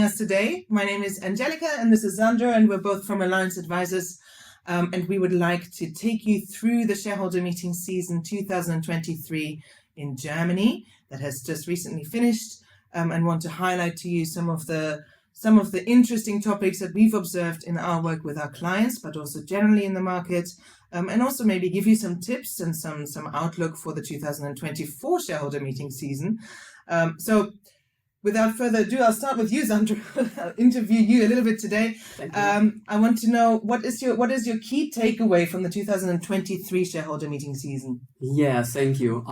joining us today. My name is Angelica and this is Sandra, and we're both from Alliance Advisors. And we would like to take you through the shareholder meeting season 2023 in Germany that has just recently finished, and want to highlight to you some of the interesting topics that we've observed in our work with our clients, but also generally in the market, and also maybe give you some tips and some outlook for the 2024 shareholder meeting season. So without further ado, I'll start with you, Sandra. I'll interview you a little bit today. I want to know what is your key takeaway from the 2023 shareholder meeting season? Yeah, thank you.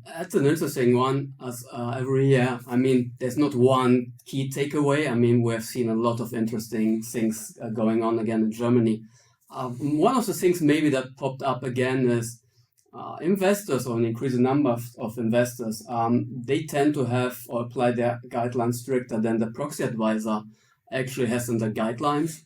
That's an interesting one. As every year, I mean, there's not one key takeaway. I mean, we've seen a lot of interesting things going on again in Germany. One of the things maybe that popped up again is investors, or an increasing number of investors, they tend to have or apply their guidelines stricter than the proxy advisor actually has in the guidelines.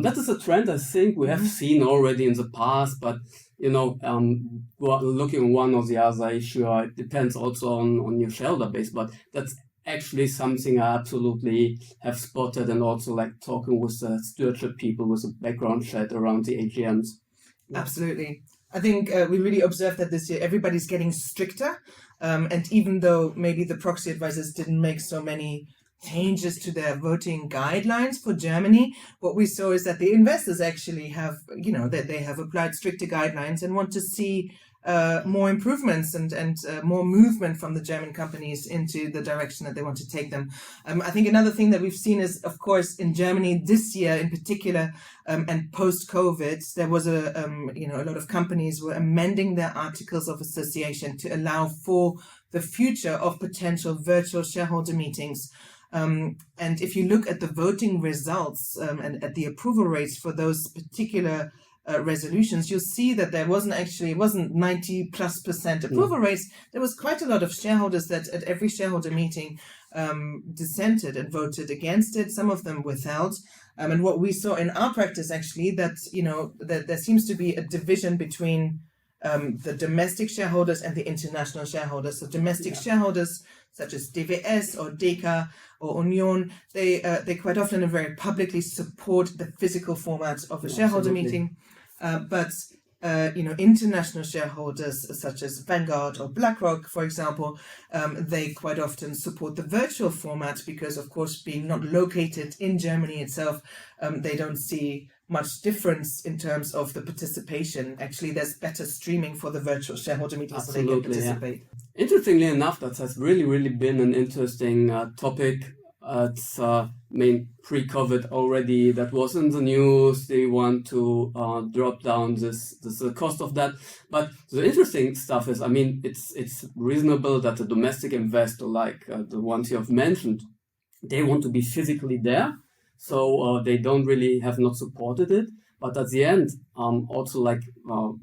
That is a trend I think we have seen already in the past, but looking at one or the other issue, it depends also on your shareholder base, but that's actually something I absolutely have spotted, and also like talking with the stewardship people with a background chat around the AGMs. Absolutely. I think we really observed that this year everybody's getting stricter, and even though maybe the proxy advisors didn't make so many changes to their voting guidelines for Germany, what we saw is that the investors actually have, they have applied stricter guidelines and want to see more improvements and more movement from the German companies into the direction that they want to take them. I think another thing that we've seen is, of course, in Germany this year in particular, and post-COVID, there was a lot of companies were amending their articles of association to allow for the future of potential virtual shareholder meetings. And if you look at the voting results and at the approval rates for those particular resolutions, you'll see that it wasn't 90+% approval rates. There was quite a lot of shareholders that at every shareholder meeting dissented and voted against it. Some of them withheld. And what we saw in our practice actually, that that there seems to be a division between the domestic shareholders and the international shareholders. So domestic shareholders such as DWS or DECA or Union, they quite often and very publicly support the physical format of a shareholder meeting. But international shareholders such as Vanguard or BlackRock, for example, they quite often support the virtual format because, of course, being not located in Germany itself, they don't see much difference in terms of the participation. Actually, there's better streaming for the virtual shareholder meetings, so they can participate. Yeah. Interestingly enough, that has really been an interesting topic. It's pre-COVID already, that was in the news. They want to drop down the cost of that. But the interesting stuff is, I mean, it's reasonable that a domestic investor like the ones you have mentioned, they want to be physically there. So they don't really have not supported it. But at the end, also like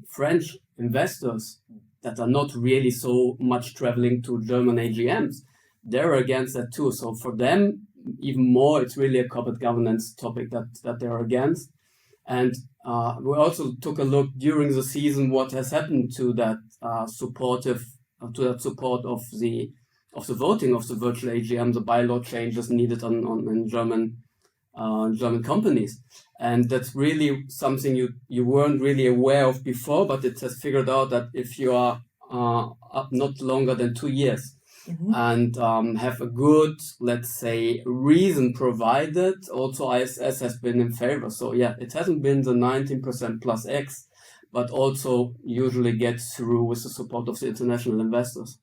French investors that are not really so much traveling to German AGMs, they're against that too. So for them, even more, it's really a corporate governance topic that they're against. And we also took a look during the season what has happened to that support of the voting of the virtual AGM, the bylaw changes needed in German companies. And that's really something you weren't really aware of before, but it has figured out that if you are up not longer than 2 years, and have a good, let's say, reason provided, also ISS has been in favor. So yeah, it hasn't been the 19% plus X, but also usually gets through with the support of the international investors.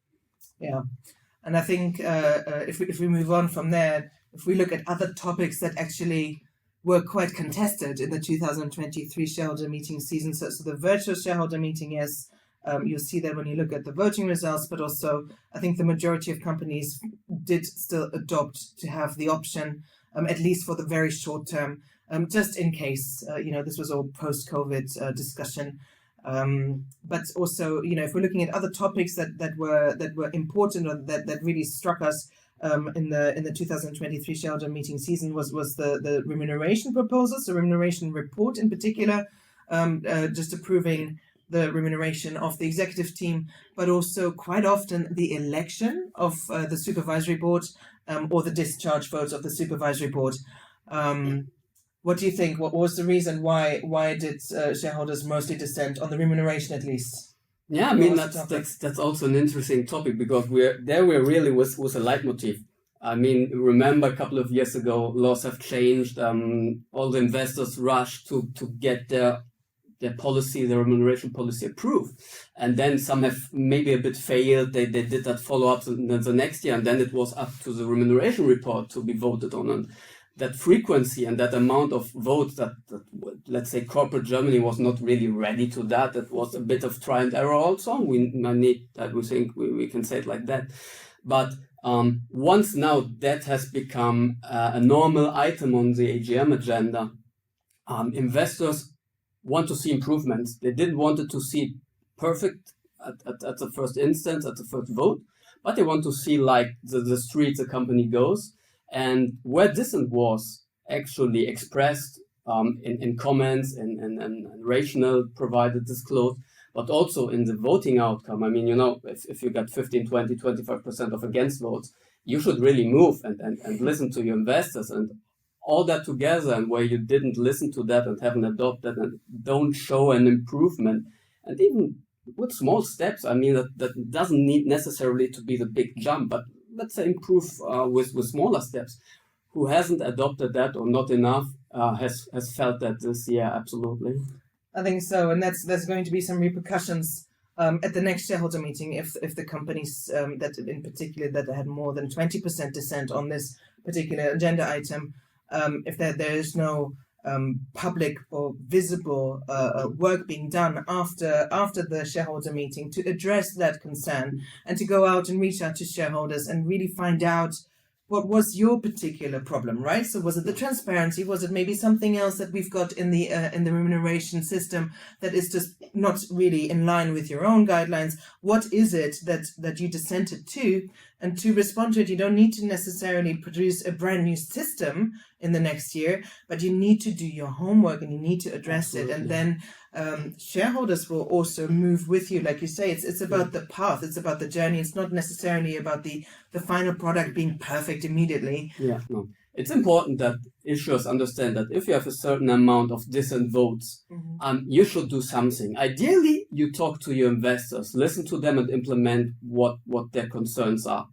Yeah, and I think if we move on from there, if we look at other topics that actually were quite contested in the 2023 shareholder meeting season, so the virtual shareholder meeting, yes, you'll see that when you look at the voting results, but also I think the majority of companies did still adopt to have the option, at least for the very short term, just in case, this was all post-COVID discussion. But also, if we're looking at other topics that were important or that really struck us in the 2023 shareholder meeting season was the remuneration proposals, the remuneration report in particular, just approving the remuneration of the executive team, but also quite often the election of the supervisory board or the discharge votes of the supervisory board. What do you think? What was the reason why did shareholders mostly dissent on the remuneration at least? Yeah, I mean that's also an interesting topic, because we're really was a leitmotif. I mean, remember a couple of years ago, laws have changed. All the investors rushed to get their policy, their remuneration policy approved, and then some have maybe a bit failed. They did that follow up the next year, and then it was up to the remuneration report to be voted on. And that frequency and that amount of votes that let's say corporate Germany was not really ready to that. It was a bit of try and error also. We think we can say it like that. But once now that has become a normal item on the AGM agenda, investors want to see improvements. They didn't want to see it perfect at the first instance, at the first vote, but they want to see like the streets a company goes. And where dissent was actually expressed in comments and rationale provided, disclosed, but also in the voting outcome. I mean, if you got 15, 20, 25% of against votes, you should really move and listen to your investors. And all that together, and where you didn't listen to that and haven't adopted and don't show an improvement, and even with small steps, I mean, that doesn't need necessarily to be the big jump, but let's say improve with smaller steps. Who hasn't adopted that or not enough has felt that this year, absolutely. I think so, and there's going to be some repercussions at the next shareholder meeting if the companies that in particular that had more than 20% dissent on this particular agenda item, if there is no public or visible work being done after the shareholder meeting to address that concern and to go out and reach out to shareholders and really find out what was your particular problem, right? So was it the transparency? Was it maybe something else that we've got in the remuneration system that is just not really in line with your own guidelines? What is it that you dissented to? And to respond to it, you don't need to necessarily produce a brand new system in the next year, but you need to do your homework and you need to address it. And then shareholders will also move with you. Like you say, it's about the path, it's about the journey. It's not necessarily about the final product being perfect immediately. Yeah, no. It's important that issuers understand that if you have a certain amount of dissent votes, you should do something. Ideally, you talk to your investors, listen to them and implement what their concerns are.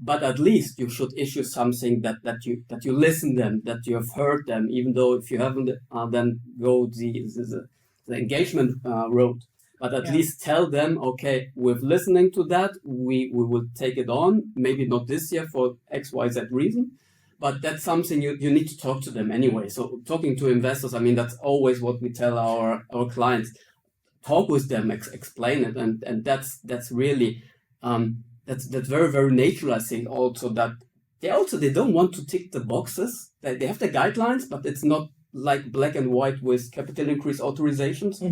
But at least you should issue something that you listen them, that you have heard them, even though if you haven't, then go the engagement road. But at least tell them, okay, with listening to that, we will take it on. Maybe not this year for XYZ reason, but that's something you need to talk to them anyway. So talking to investors, I mean, that's always what we tell our clients. Talk with them, explain it, and that's really that's very, very natural. I think also that they don't want to tick the boxes. They have the guidelines, but it's not like black and white with capital increase authorizations,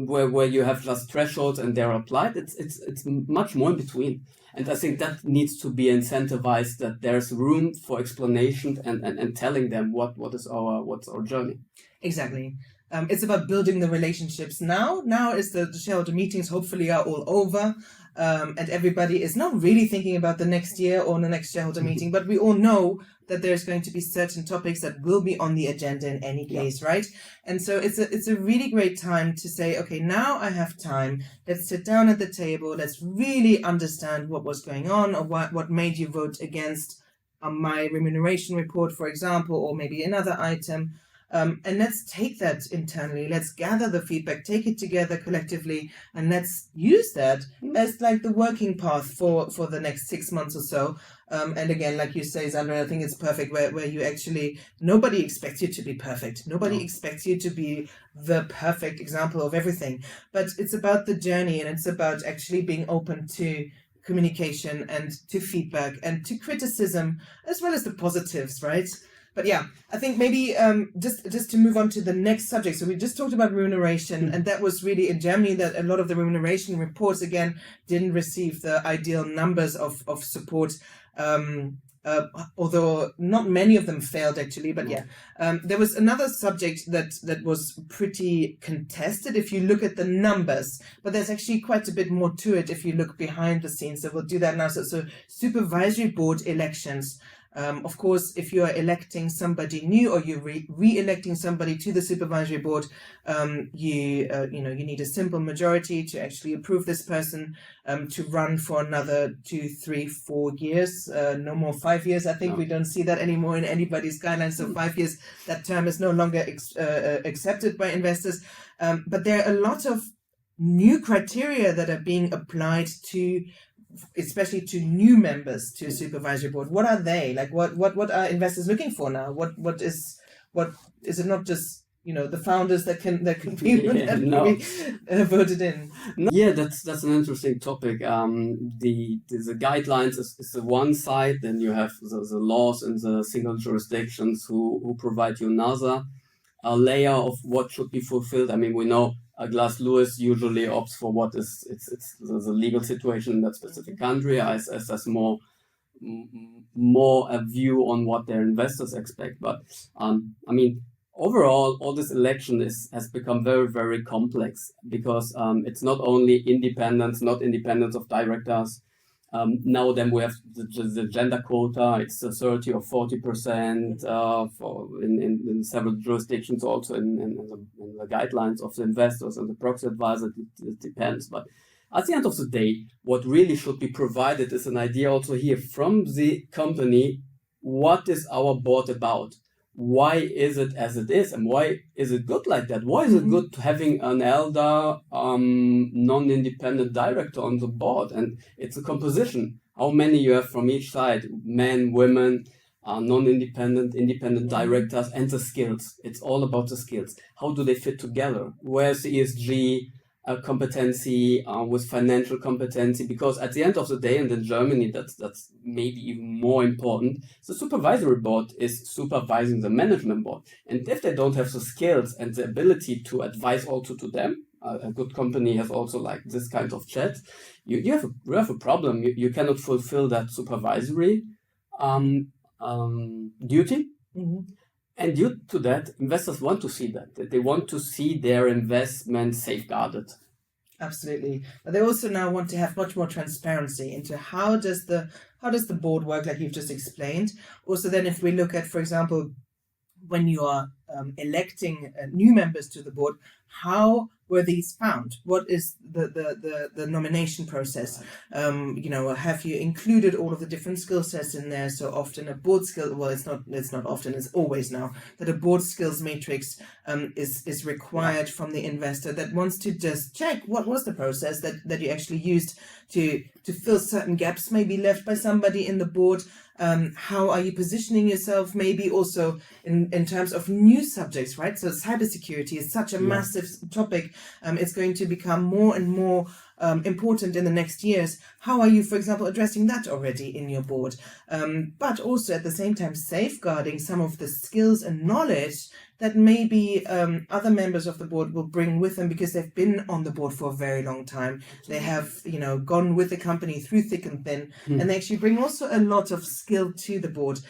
where you have just thresholds and they're applied. It's much more in between. And I think that needs to be incentivized, that there's room for explanation and telling them what's our journey. Exactly. It's about building the relationships now. Now is the shareholder meetings hopefully are all over. And everybody is not really thinking about the next year or the next shareholder meeting, but we all know that there's going to be certain topics that will be on the agenda in any case, right? And so it's a really great time to say, okay, now I have time. Let's sit down at the table. Let's really understand what was going on, or what made you vote against my remuneration report, for example, or maybe another item. And let's take that internally. Let's gather the feedback, take it together collectively, and let's use that as like the working path for the next 6 months or so. And again, like you say, Sandra, I think it's perfect where you actually, nobody expects you to be perfect. Nobody expects you to be the perfect example of everything. But it's about the journey, and it's about actually being open to communication and to feedback and to criticism, as well as the positives, right? But yeah, I think maybe just to move on to the next subject. So we just talked about remuneration, and that was really in Germany that a lot of the remuneration reports, again, didn't receive the ideal numbers of support. although not many of them failed actually, but No. yeah. There was another subject that was pretty contested if you look at the numbers, but there's actually quite a bit more to it if you look behind the scenes. So we'll do that now. So supervisory board elections. Of course, if you are electing somebody new or you're re-electing somebody to the supervisory board, you need a simple majority to actually approve this person to run for another 2, 3, 4 years. No more 5 years. I think No. we don't see that anymore in anybody's guidelines. So 5 years, that term is no longer accepted by investors. But there are a lot of new criteria that are being applied to, especially to new members to a supervisory board. What are they like? What are investors looking for now? What is it? Not just the founders that can be, Yeah, no. voted in. No. Yeah, that's an interesting topic. The guidelines is the one side, then you have the laws in the single jurisdictions who provide you another layer of what should be fulfilled. I mean, we know Glass Lewis usually opts for what is it's the legal situation in that specific country as more a view on what their investors expect. But I mean, overall, all this election has become very, very complex because it's not only independence of directors. Now then we have the gender quota. It's 30 or 40% in several jurisdictions, also in the guidelines of the investors and the proxy advisor. It depends, but at the end of the day, what really should be provided is an idea also here from the company. What is our board about? Why is it as it is, and why is it good like that? Why is it good having an elder, non-independent director on the board? And it's a composition. How many you have from each side? Men, women, non-independent, independent directors, and the skills. It's all about the skills. How do they fit together? Where's the ESG competency with financial competency? Because at the end of the day, and in Germany, that's maybe even more important. The supervisory board is supervising the management board, and if they don't have the skills and the ability to advise also to them, a good company has also like this kind of chat. You have a problem. You cannot fulfill that supervisory duty. Mm-hmm. And due to that, investors want to see that. They want to see their investment safeguarded. Absolutely. But they also now want to have much more transparency into how does the board work, like you've just explained. Also, then if we look at, for example, when you are electing new members to the board, how were these found? What is the nomination process? Have you included all of the different skill sets in there? So often a board skill, well, it's not often, it's always now that a board skills matrix is required from the investor that wants to just check what was the process that you actually used to fill certain gaps maybe left by somebody in the board. How are you positioning yourself? Maybe also in terms of new subjects, right? So cybersecurity is such a massive topic. It's going to become more and more important in the next years. How are you, for example, addressing that already in your board? But also at the same time safeguarding some of the skills and knowledge that maybe other members of the board will bring with them because they've been on the board for a very long time. They have, gone with the company through thick and thin, and they actually bring also a lot of skill to the board.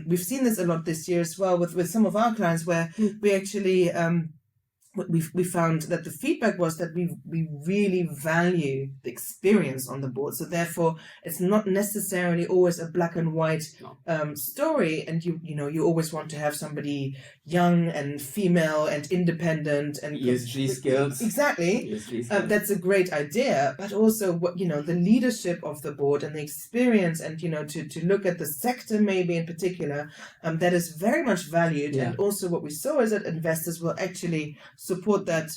We've seen this a lot this year as well with some of our clients where we actually we found that the feedback was that we really value the experience on the board. So therefore, it's not necessarily always a black and white story. And you always want to have somebody young and female and independent and ESG skills. Exactly. ESG skills. That's a great idea. But also, the leadership of the board and the experience, and to look at the sector maybe in particular, that is very much valued. Yeah. And also, what we saw is that investors will actually support that,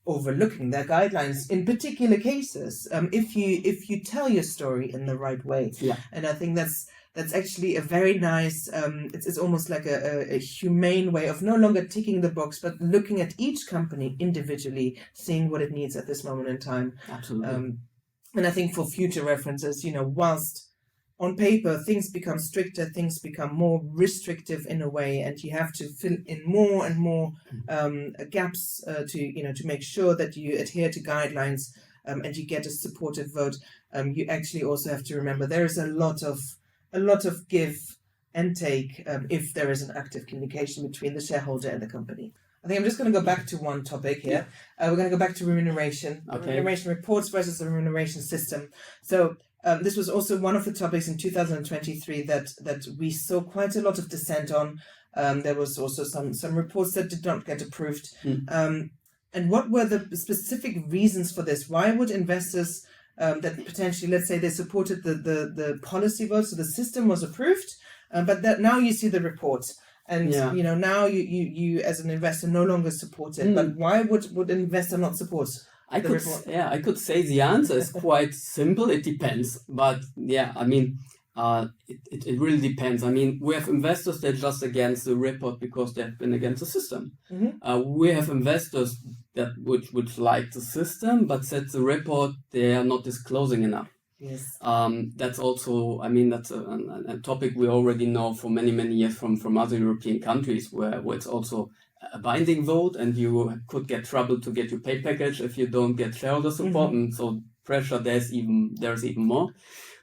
overlooking their guidelines in particular cases, if you tell your story in the right way. Yeah. And I think that's actually a very nice, it's almost like a humane way of no longer ticking the box, but looking at each company individually, seeing what it needs at this moment in time. Absolutely. And I think for future references, whilst on paper things become stricter, things become more restrictive in a way, and you have to fill in more and more gaps to make sure that you adhere to guidelines and you get a supportive vote. You actually also have to remember there is a lot of a lot of give and take if there is an active communication between the shareholder and the company. I think I'm just going to go back to one topic here. We're going to go back to remuneration, remuneration reports versus the remuneration system. So this was also one of the topics in 2023 that we saw quite a lot of dissent on. There was also some reports that did not get approved. And what were the specific reasons for this? Why would investors that potentially, let's say, they supported the policy vote, so the system was approved, but that now you see the report, and now you as an investor no longer support it. But why would an investor not support? I could say the answer is quite simple. It depends, but I mean, it really depends. I mean, we have investors that are just against the report because they have been against the system. We have investors that which like the system, but said the report they are not disclosing enough. Yes. That's also, I mean, that's a topic we already know for many years from other European countries where it's also a binding vote, and you could get trouble to get your pay package if you don't get shareholder support, and so pressure there's even more.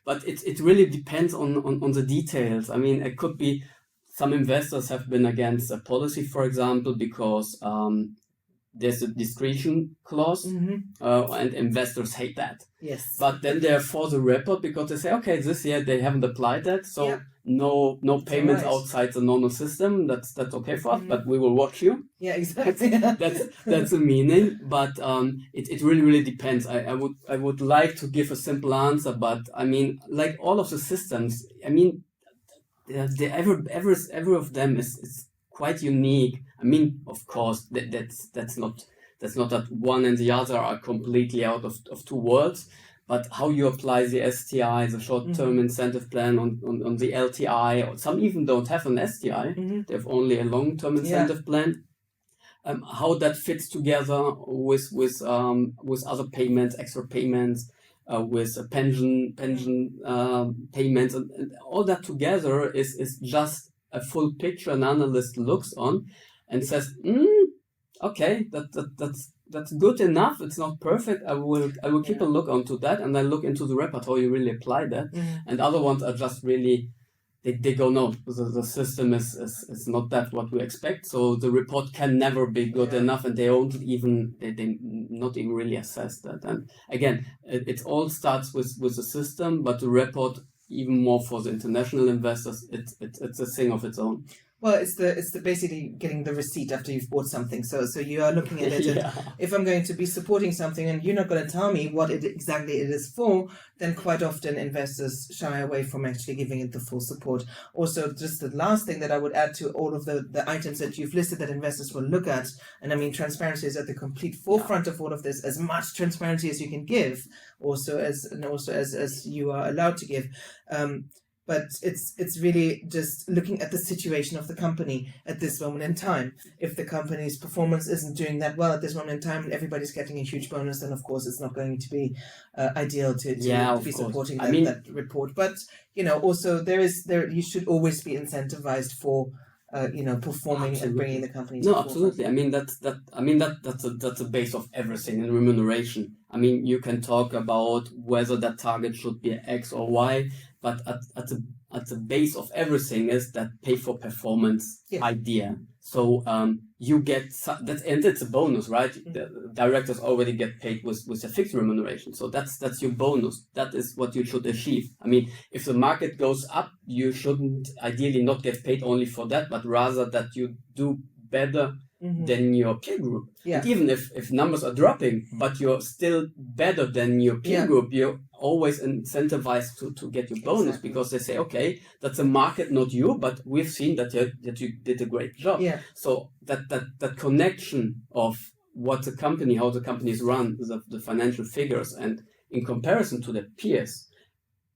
But it really depends on the details. I mean, it could be some investors have been against a policy, for example, because there's a discretion clause, and investors hate that. Yes. But then they're for the report because they say, okay, this year they haven't applied that, so no payments outside the normal system. That's okay for us, but we will watch you. Yeah, exactly. that's the meaning. But it really depends. I would like to give a simple answer, but I mean, like all of the systems, I mean, every of them is quite unique. I mean, of course, that's not that one and the other are completely out of two worlds, but how you apply the STI, the short-term incentive plan on the LTI, or some even don't have an STI, they have only a long-term incentive plan. How that fits together with other payments, extra payments, with pension payments, and all that together is just a full picture an analyst looks on and says, okay, that's good enough. It's not perfect. I will keep a look onto that, and I look into the report how you really apply that. And other ones are just really they go, no, the system is not that what we expect. So the report can never be good enough, and they not even really assess that. And again, it all starts with the system, but the report, even more for the international investors, it's a thing of its own. Well, it's the basically getting the receipt after you've bought something. So you are looking at it, and if I'm going to be supporting something and you're not going to tell me what exactly it is for, then quite often investors shy away from actually giving it the full support. Also, just the last thing that I would add to all of the items that you've listed that investors will look at, and I mean, transparency is at the complete forefront of all of this. As much transparency as you can give, also as you are allowed to give. But it's really just looking at the situation of the company at this moment in time. If the company's performance isn't doing that well at this moment in time, and everybody's getting a huge bonus, then of course it's not going to be ideal to be supporting that report. But also you should always be incentivized for performing and bringing the company to absolutely. I mean that's a base of everything in remuneration. I mean, you can talk about whether that target should be X or Y, but at the base of everything is that pay for performance idea. So you get that, and it's a bonus, right? The directors already get paid with a fixed remuneration, so that's your bonus. That is what you should achieve. I mean, if the market goes up, you shouldn't ideally not get paid only for that, but rather that you do better than your peer group. And even if numbers are dropping, but you're still better than your peer group, you're always incentivized to get your bonus, because they say, okay, that's a market, not you, but we've seen that you did a great job. So that connection of what the company, how the company is run, the financial figures, and in comparison to their peers,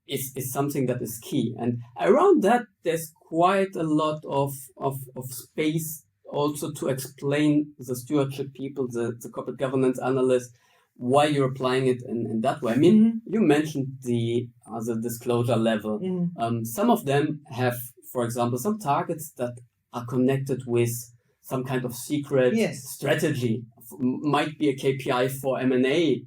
is something that is key. And around that, there's quite a lot of space also to explain the stewardship people, the corporate governance analysts, why you're applying it in that way. I mean, you mentioned the disclosure level. Some of them have, for example, some targets that are connected with some kind of secret strategy might be a KPI for M&A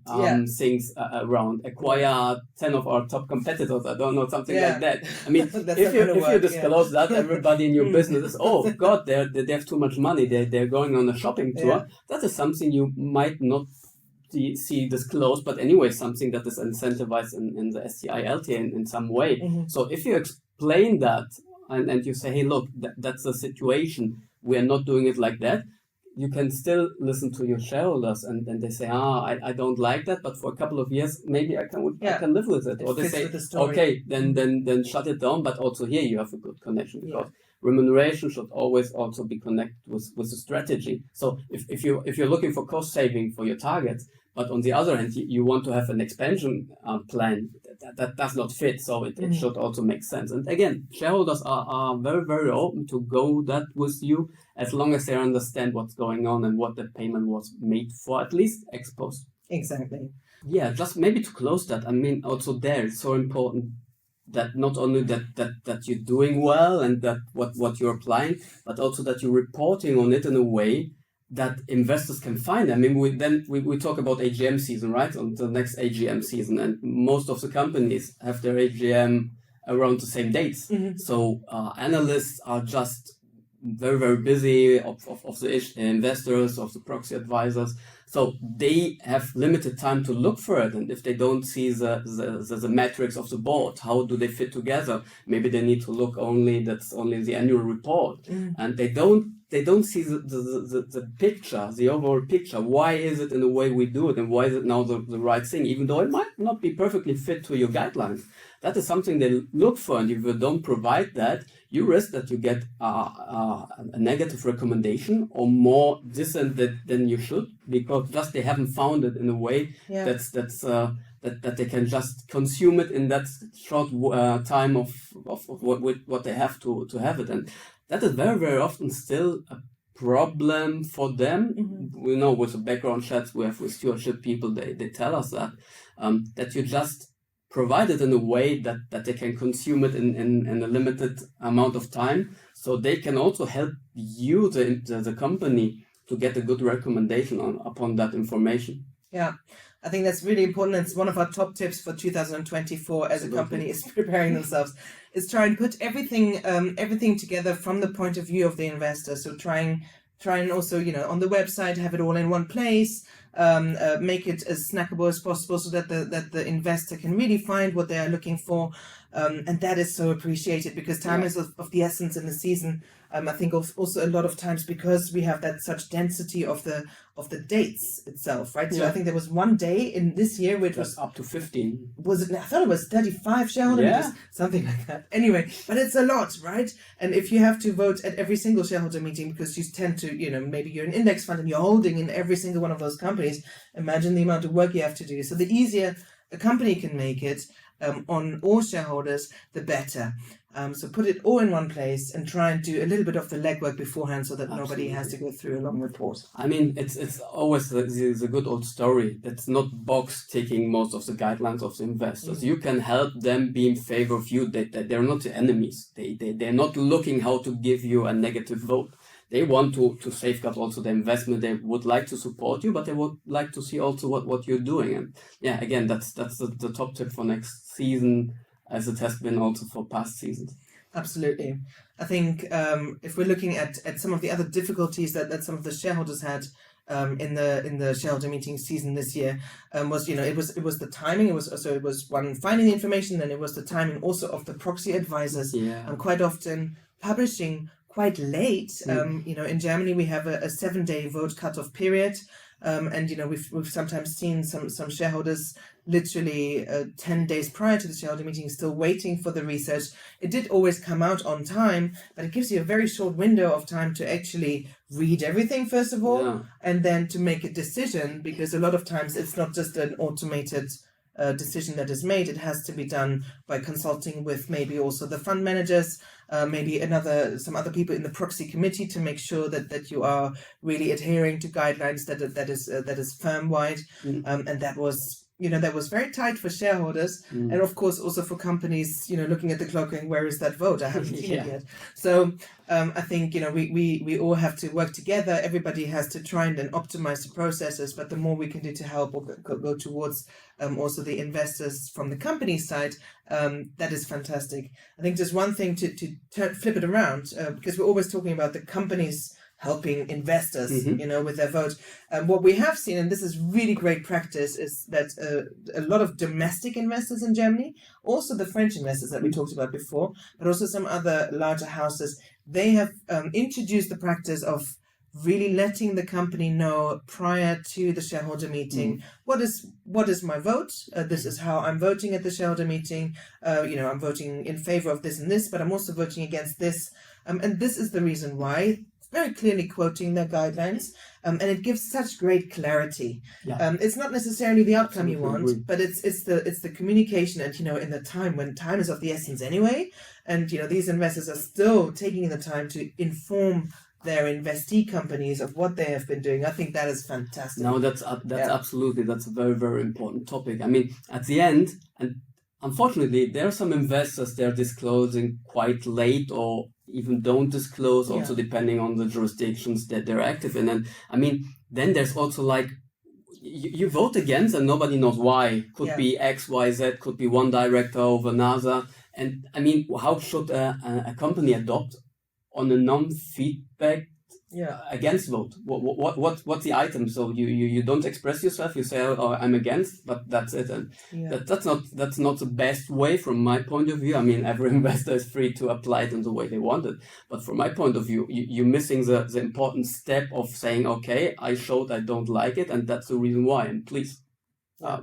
things around. Acquire 10 of our top competitors. I don't know, something like that. I mean, if you disclose that, everybody in your business is, oh God, they have too much money. They're going on a shopping tour. That is something you might not see disclosed, but anyway, something that is incentivized in the STI LTA in some way. So if you explain that and you say, hey, look, that's the situation. We are not doing it like that. You can still listen to your shareholders, and then they say, I don't like that, but for a couple of years, maybe I can live with it. Or they say, okay, then shut it down. But also here you have a good connection, because remuneration should always also be connected with the strategy. So if you're looking for cost saving for your targets, but on the other hand, you want to have an expansion plan that does not fit. So it should also make sense. And again, shareholders are very, very open to go that with you, as long as they understand what's going on and what the payment was made for, at least ex post. Exactly. Yeah, just maybe to close that. I mean, also there, it's so important that not only that you're doing well and that what you're applying, but also that you're reporting on it in a way that investors can find. I mean, we talk about AGM season, right? On the next AGM season, and most of the companies have their AGM around the same dates. So analysts are just very, very busy of the investors, of the proxy advisors. So they have limited time to look for it. And if they don't see the metrics of the board, how do they fit together? Maybe they need to look only the annual report. And they don't see the picture, the overall picture. Why is it in the way we do it? And why is it now the right thing? Even though it might not be perfectly fit to your guidelines. That is something they look for. And if you don't provide that, you risk that you get a negative recommendation or more dissent than you should, because just they haven't found it in a way that they can just consume it in that short time of what they have to have it. And that is very, very often still a problem for them. We know with the background chats we have with stewardship people, they tell us that you just provide it in a way that they can consume it in a limited amount of time, so they can also help you, the company, to get a good recommendation upon that information. Yeah, I think that's really important. It's one of our top tips for 2024 as a company is preparing themselves, is try and put everything together from the point of view of the investor. So try and also, on the website, have it all in one place, make it as snackable as possible so that the investor can really find what they are looking for. And that is so appreciated, because time is of the essence in the season. I think also a lot of times because we have that such density of the dates itself, right? So I think there was one day in this year which was up to 15. Was it? I thought it was 35 shareholder meetings, something like that. Anyway, but it's a lot, right? And if you have to vote at every single shareholder meeting because you tend to, maybe you're an index fund and you're holding in every single one of those companies, imagine the amount of work you have to do. So the easier a company can make it on all shareholders, the better. So put it all in one place and try and do a little bit of the legwork beforehand so that nobody has to go through a long report. I mean, it's always the good old story. It's not box ticking most of the guidelines of the investors. You can help them be in favor of you. They're not the enemies. They're not looking how to give you a negative vote. They want to safeguard also the investment. They would like to support you, but they would like to see also what you're doing. And yeah, again, that's the top tip for next season, as it has been also for past seasons. Absolutely. I think if we're looking at some of the other difficulties that some of the shareholders had in the shareholder meeting season this year, was it was the timing. It was one, finding the information, then it was the timing also of the proxy advisors, and quite often publishing quite late. In Germany we have a 7-day vote cutoff period. And we've sometimes seen some shareholders literally 10 days prior to the shareholder meeting still waiting for the research. It did always come out on time, but it gives you a very short window of time to actually read everything first of all, and then to make a decision, because a lot of times it's not just an automated decision that is made. It has to be done by consulting with maybe also the fund managers, maybe some other people in the proxy committee, to make sure that you are really adhering to guidelines that is firm wide. And that was that was very tight for shareholders, and of course also for companies, looking at the clock and where is that vote? I haven't seen it yet. So I think we all have to work together. Everybody has to try and then optimize the processes, but the more we can do to help or go towards also the investors from the company side, that is fantastic. I think just one thing to flip it around, because we're always talking about the companies helping investors, with their vote. What we have seen, and this is really great practice, is that a lot of domestic investors in Germany, also the French investors that we talked about before, but also some other larger houses, they have introduced the practice of really letting the company know prior to the shareholder meeting, what is my vote? This is how I'm voting at the shareholder meeting. I'm voting in favor of this and this, but I'm also voting against this. And this is the reason why. Very clearly quoting their guidelines, and it gives such great clarity. It's not necessarily the outcome you want, but it's the communication, and in the time when time is of the essence anyway, and these investors are still taking the time to inform their investee companies of what they have been doing. I think that is fantastic. No, that's absolutely, that's a very, very important topic. I mean, at the end, and unfortunately, there are some investors they're disclosing quite late or even don't disclose, also depending on the jurisdictions that they're active in. And I mean, then there's also like, you vote against and nobody knows why. Could be X, Y, Z, could be one director over another. And I mean, how should a company adopt on a non-feedback against vote? What's the item? So you don't express yourself. You say, "Oh, I'm against," but that's it. And that's not the best way from my point of view. I mean, every investor is free to apply it in the way they want it. But from my point of view, you're missing the important step of saying, "Okay, I showed I don't like it, and that's the reason why." And please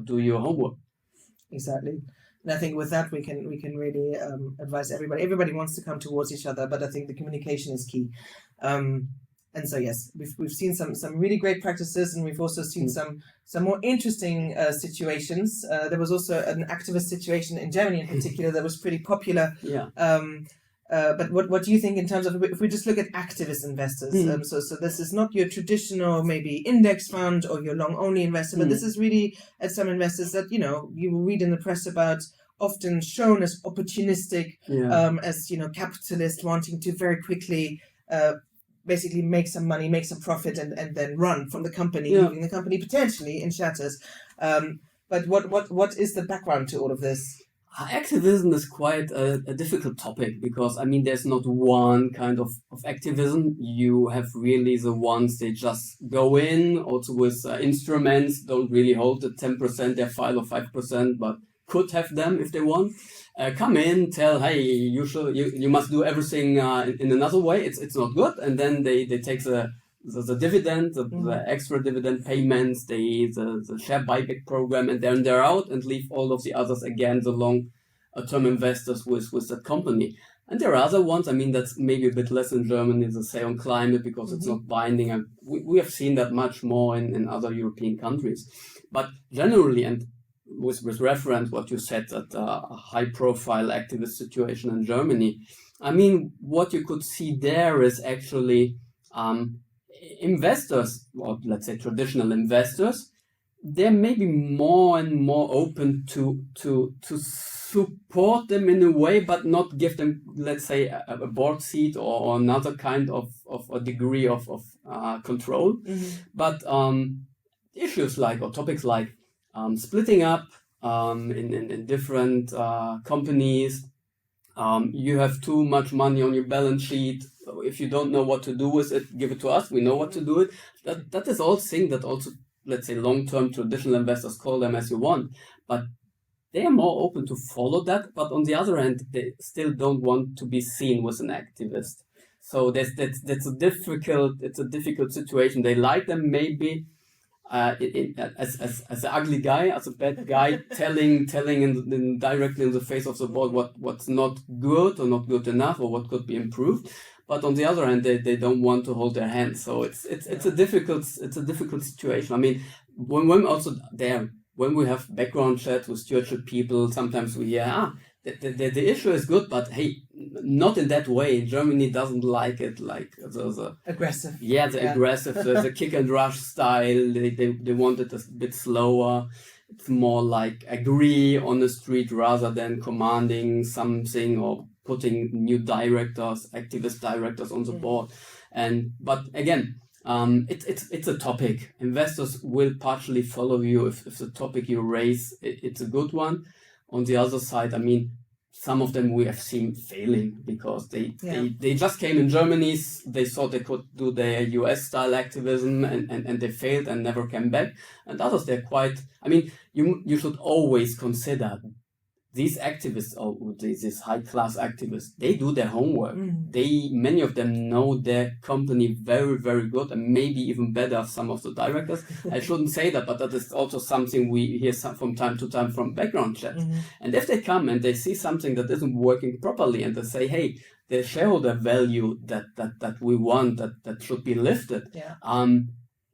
do your homework. Exactly. And I think with that we can really advise everybody. Everybody wants to come towards each other, but I think the communication is key. And so yes, we've seen some really great practices, and we've also seen some more interesting situations. There was also an activist situation in Germany in particular that was pretty popular. But what do you think in terms of, if we just look at activist investors? So this is not your traditional maybe index fund or your long only investor, but this is really at some investors that you will read in the press about, often shown as opportunistic, as capitalists wanting to very quickly basically make some money, make some profit, and then run from the company, leaving the company potentially in shatters. But what is the background to all of this? Activism is quite a difficult topic, because I mean, there's not one kind of activism. You have really the ones they just go in, also with instruments, don't really hold the 10%, their 5 or 5%, but could have them if they want. Come in, tell, hey, you must do everything in another way. It's not good, and then they take the dividend, the extra dividend payments, the share buyback program, and then they're out and leave all of the others, again, the long-term investors with that company. And there are other ones, I mean, that's maybe a bit less in Germany, the say on climate, because it's not binding. And we have seen that much more in other European countries. But generally, and with reference what you said, that a high-profile activist situation in Germany, I mean, what you could see there is actually investors, or let's say traditional investors, they're maybe more and more open to support them in a way, but not give them, let's say, a board seat or another kind of a degree of control. But issues like, or topics like splitting up in different companies, you have too much money on your balance sheet. If you don't know what to do with it, give it to us. We know what to do with it. That is all things that also, let's say, long-term traditional investors, call them as you want, but they are more open to follow that. But on the other hand, they still don't want to be seen as an activist. So that's a difficult situation. They like them maybe as an ugly guy, as a bad guy, telling directly in the face of the board what's not good or not good enough or what could be improved. But on the other hand, they don't want to hold their hands. So it's a difficult situation. I mean, when we have background chat with stewardship people, sometimes we hear the issue is good, but hey, not in that way. Germany doesn't like it, like the aggressive. Yeah, aggressive, the kick and rush style. They want it a bit slower. it's more like agree on the street rather than commanding something or putting new directors, activist directors on the board. But again, it's a topic. Investors will partially follow you if the topic you raise it's a good one. On the other side, I mean, some of them we have seen failing because they just came in Germany. They thought they could do their US style activism and they failed and never came back. And others, they're quite. I mean, you should always consider these activists or these high class activists, they do their homework. Many of them know their company very, very good and maybe even better some of the directors. I shouldn't say that, but that is also something we hear from time to time from background chats. And if they come and they see something that isn't working properly and they say, hey, the shareholder value that we want, that should be lifted.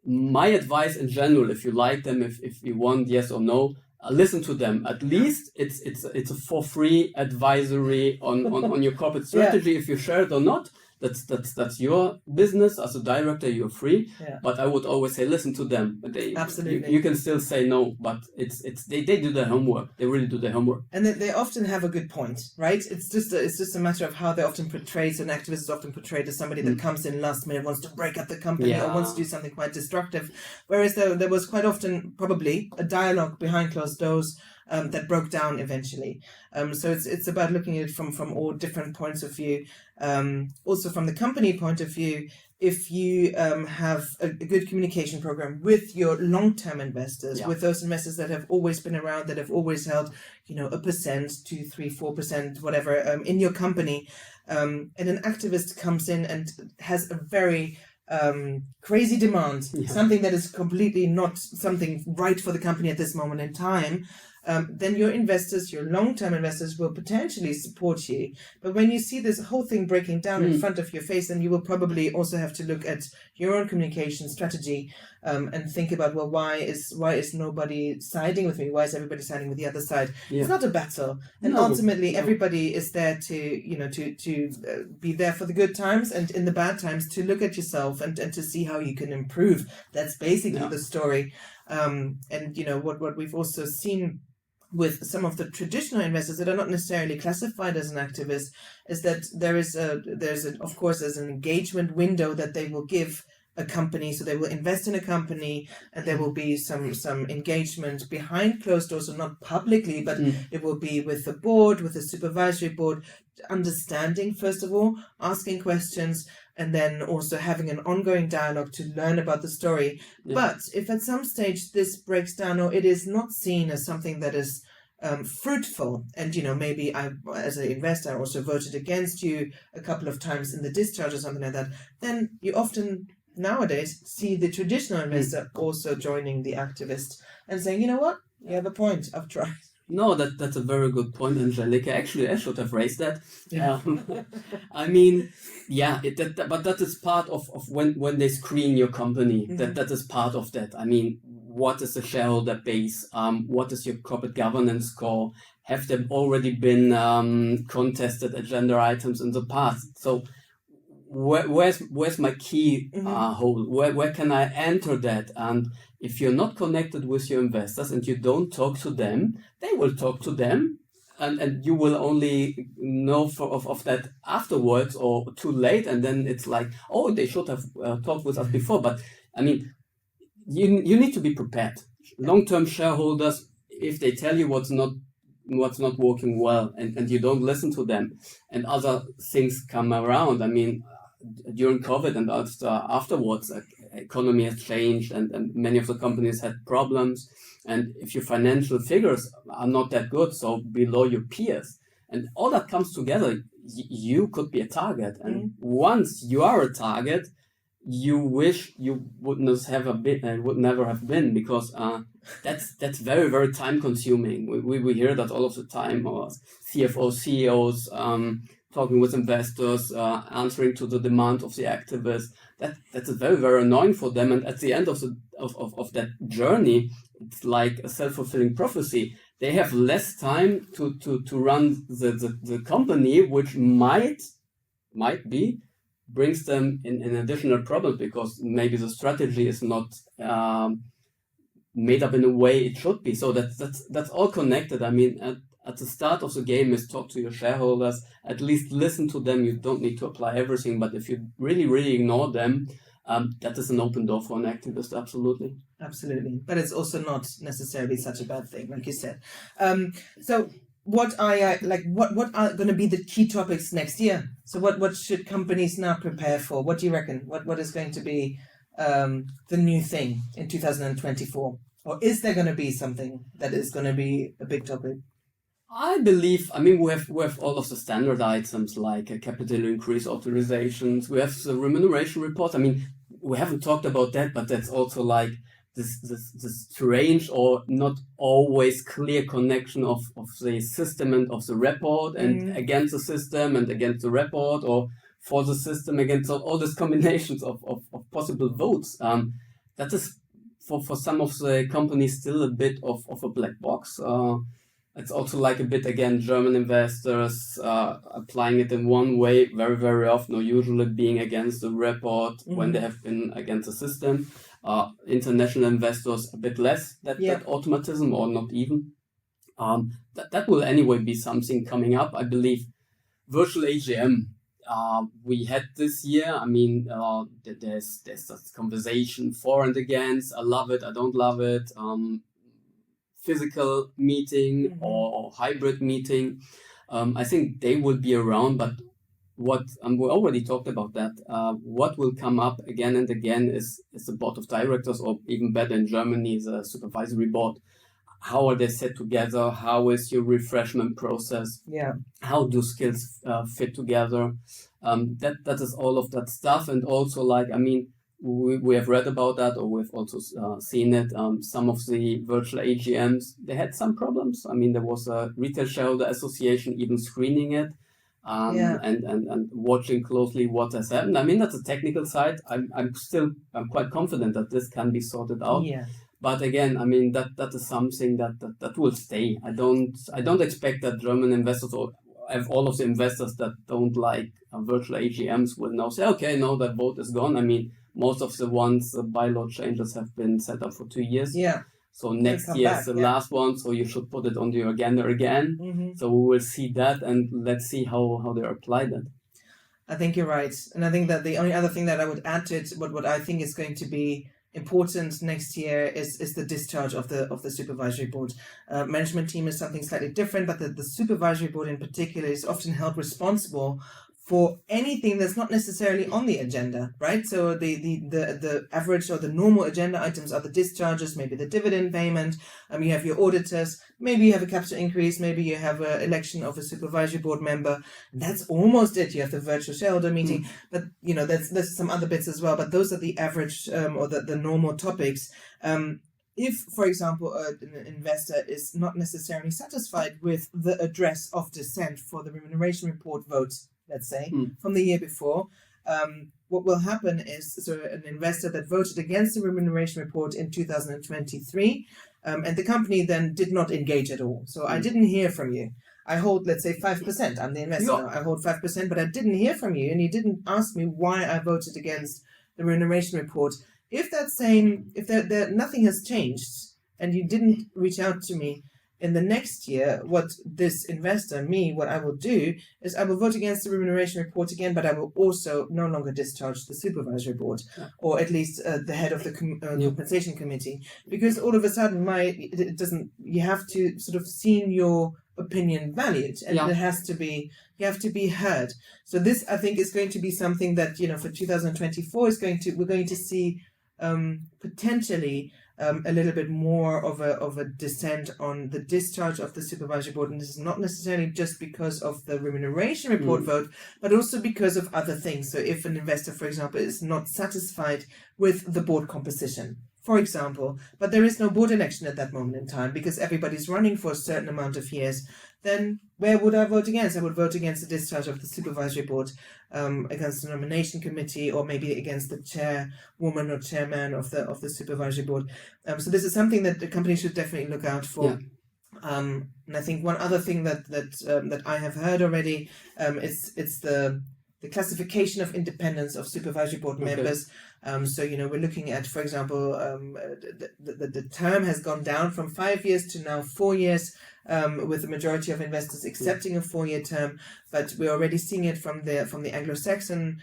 My advice in general, if you like them, if you want yes or no, listen to them. At least it's a for free advisory on your corporate strategy. If you share it or not, that's your business. As a director, you're free. But I would always say listen to them. Absolutely. You can still say no, but they do their homework. They really do their homework. And they often have a good point, right? It's just a matter of how they often portray. So an activist is often portrayed as somebody that comes in last minute, wants to break up the company or wants to do something quite destructive. Whereas there was quite often probably a dialogue behind closed doors that broke down eventually. So it's about looking at it from all different points of view. Also from the company point of view, if you have a good communication program with your long-term investors, with those investors that have always been around, that have always held, 1%, 2%, 3%, 4%, whatever, in your company, and an activist comes in and has a very crazy demand, something that is completely not something right for the company at this moment in time, then your investors, your long-term investors, will potentially support you. But when you see this whole thing breaking down in front of your face, then you will probably also have to look at your own communication strategy and think about, well, why is nobody siding with me? Why is everybody siding with the other side? It's not a battle, and ultimately everybody is there to be there for the good times and in the bad times to look at yourself and to see how you can improve. That's basically the story. And what we've also seen with some of the traditional investors that are not necessarily classified as an activist is that there's an engagement window that they will give a company. So they will invest in a company and there will be some engagement behind closed doors, so not publicly, but it will be with the board, with the supervisory board, understanding, first of all, asking questions, and then also having an ongoing dialogue to learn about the story. But if at some stage this breaks down or it is not seen as something that is fruitful, and maybe I, as an investor, also voted against you a couple of times in the discharge or something like that, then you often nowadays see the traditional investor also joining the activist and saying, you know what, you have a point, I've tried. No, that's a very good point, Angelica. Actually, I should have raised that. I mean, but that is part of when they screen your company. That is part of that. I mean, what is the shareholder base? What is your corporate governance score? Have there already been contested agenda items in the past? So where's my key hole? Where can I enter that? And if you're not connected with your investors and you don't talk to them, they will talk to them, and you will only know of that afterwards or too late, and then it's like, oh, they should have talked with us before. But I mean, you need to be prepared. Long-term shareholders, if they tell you what's not working well, and you don't listen to them, and other things come around. I mean, during COVID and afterwards, economy has changed and many of the companies had problems. And if your financial figures are not that good, so below your peers, and all that comes together, you could be a target. And once you are a target, you wish you would never have been, because that's very, very time consuming. We hear that all of the time, or CFOs, CEOs, talking with investors, answering to the demand of the activists. That's very, very annoying for them. And at the end of that journey, it's like a self-fulfilling prophecy. They have less time to run the company, which might be brings them in additional problems, because maybe the strategy is not made up in a way it should be. So that's all connected. I mean, at the start of the game is talk to your shareholders, at least listen to them. You don't need to apply everything, but if you really, really ignore them, that is an open door for an activist, absolutely. Absolutely. But it's also not necessarily such a bad thing, like you said. So what are what are going to be the key topics next year? So what should companies now prepare for? What do you reckon? What is going to be the new thing in 2024? Or is there going to be something that is going to be a big topic? I believe, I mean, we have all of the standard items like capital increase authorizations. We have the remuneration report. I mean, we haven't talked about that, but that's also like this strange or not always clear connection of the system and of the report and against the system and against the report, or for the system against all these combinations of possible votes. That is for some of the companies still a bit of a black box. It's also like a bit, again, German investors applying it in one way very, very often, or usually being against the report when they have been against the system. International investors a bit less that automatism, or not even. That will anyway be something coming up, I believe. Virtual AGM. We had this year. I mean, there's this conversation for and against. I love it. I don't love it. Physical meeting or hybrid meeting. I think they will be around, but what we already talked about that. What will come up again and again is the board of directors, or even better in Germany, the supervisory board. How are they set together? How is your refreshment process? Yeah. How do skills fit together? That is all of that stuff, and also like, I mean, we have read about that, or we've also seen it. Some of the virtual AGMs, they had some problems. I mean, there was a retail shareholder association even screening it, and watching closely what has happened. I mean, that's a technical side. I'm quite confident that this can be sorted out. Yeah. But again, I mean, that is something that will stay. I don't expect that German investors, or all of the investors that don't like virtual AGMs, will now say, okay, no, that vote is gone. I mean, most of the ones, bylaw changes have been set up for 2 years. Yeah. So next year is the last one, so you should put it on your agenda again. So we will see that, and let's see how they apply that. I think you're right. And I think that the only other thing that I would add to it, what I think is going to be important next year is the discharge of the supervisory board. Management team is something slightly different, but the supervisory board in particular is often held responsible for anything that's not necessarily on the agenda, right? So the average or the normal agenda items are the discharges, maybe the dividend payment. You have your auditors, maybe you have a capital increase, maybe you have an election of a supervisory board member. That's almost it. You have the virtual shareholder meeting, but there's some other bits as well. But those are the average or the normal topics. If, for example, an investor is not necessarily satisfied with the address of dissent for the remuneration report votes, let's say, from the year before, what will happen is, so an investor that voted against the remuneration report in 2023, and the company then did not engage at all. So I didn't hear from you. I hold, let's say, 5%. I'm the investor. Yeah. I hold 5%, but I didn't hear from you, and you didn't ask me why I voted against the remuneration report. If nothing has changed, and you didn't reach out to me in the next year, what this investor, what I will do is I will vote against the remuneration report again, but I will also no longer discharge the supervisory board, or at least the head of the compensation committee, because all of a sudden you have to sort of see your opinion valued, and it has to be, you have to be heard. So this, I think, is going to be something that, for 2024 we're going to see potentially a little bit more of a dissent on the discharge of the supervisory board, and this is not necessarily just because of the remuneration report vote, but also because of other things. So if an investor, for example, is not satisfied with the board composition, for example, but there is no board election at that moment in time because everybody's running for a certain amount of years, then where would I vote against? I would vote against the discharge of the supervisory board, against the nomination committee, or maybe against the chairwoman or chairman of the supervisory board. So this is something that the company should definitely look out for. And I think one other thing that I have heard already, it's the the classification of independence of supervisory board members. So, we're looking at, for example, the term has gone down from 5 years to now 4 years, with the majority of investors accepting a 4-year term. But we're already seeing it from the Anglo-Saxon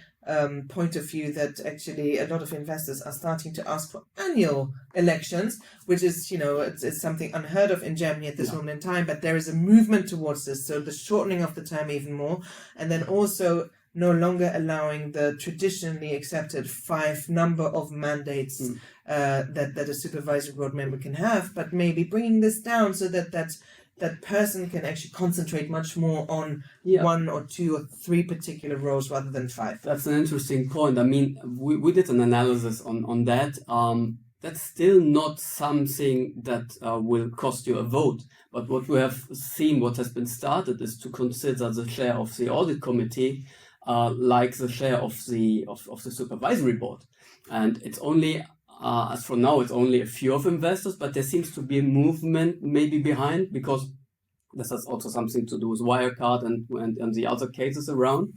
point of view that actually a lot of investors are starting to ask for annual elections, which is, it's something unheard of in Germany at this moment in time. But there is a movement towards this. So the shortening of the term even more, and then also no longer allowing the traditionally accepted 5 number of mandates that a supervisory board member can have, but maybe bringing this down so that person can actually concentrate much more on 1 or 2 or 3 particular roles rather than 5. That's an interesting point. I mean, we did an analysis on that. That's still not something that will cost you a vote. But what we have seen, what has been started, is to consider the chair of the audit committee like the chair of the supervisory board. And it's only, as for now, it's only a few of investors, but there seems to be a movement maybe behind, because this has also something to do with Wirecard and the other cases around,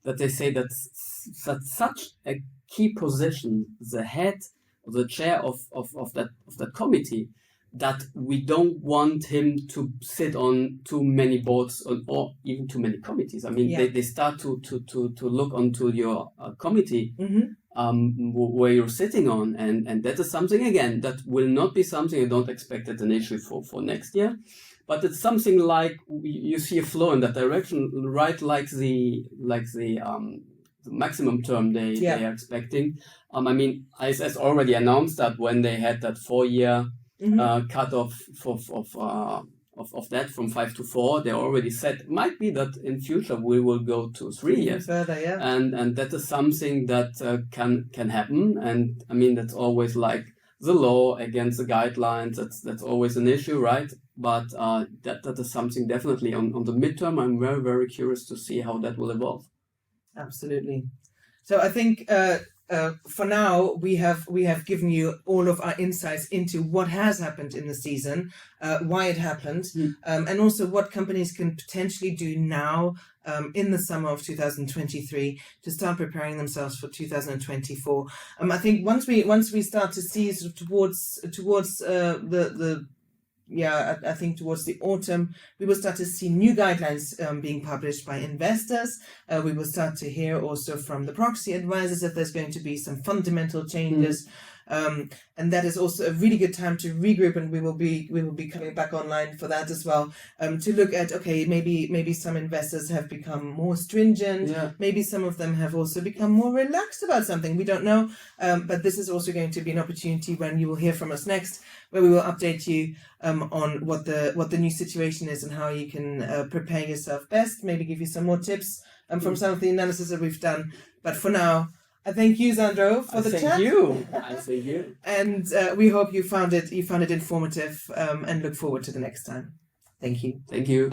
that they say that such a key position, the head or the chair of that committee, that we don't want him to sit on too many boards or even too many committees. I mean, they start to look onto your committee where you're sitting on, and that is something, again, that will not be something I don't expect it initially for next year, but it's something like you see a flow in that direction, right? Like the maximum term they are expecting. I mean, ISS already announced that when they had that 4-year cutoff of that from 5 to 4, they already said it might be that in future we will go to 3 years further, and that is something that can happen. And I mean, that's always like the law against the guidelines. That's always an issue, right? But that is something definitely on the midterm. I'm very, very curious to see how that will evolve. Absolutely. So I think for now we have given you all of our insights into what has happened in the season, why it happened, and also what companies can potentially do now in the summer of 2023 to start preparing themselves for 2024. I think once we start to see sort of towards I think towards the autumn, we will start to see new guidelines being published by investors. We will start to hear also from the proxy advisors that there's going to be some fundamental changes. And that is also a really good time to regroup, and we will be coming back online for that as well, to look at, okay, maybe some investors have become more stringent, maybe some of them have also become more relaxed about something, we don't know, but this is also going to be an opportunity when you will hear from us next, where we will update you on what the new situation is and how you can prepare yourself best, maybe give you some more tips from some of the analysis that we've done. But for now, I thank you, Sandro, for the chat. I thank you. And we hope you found it informative, and look forward to the next time. Thank you. Thank you.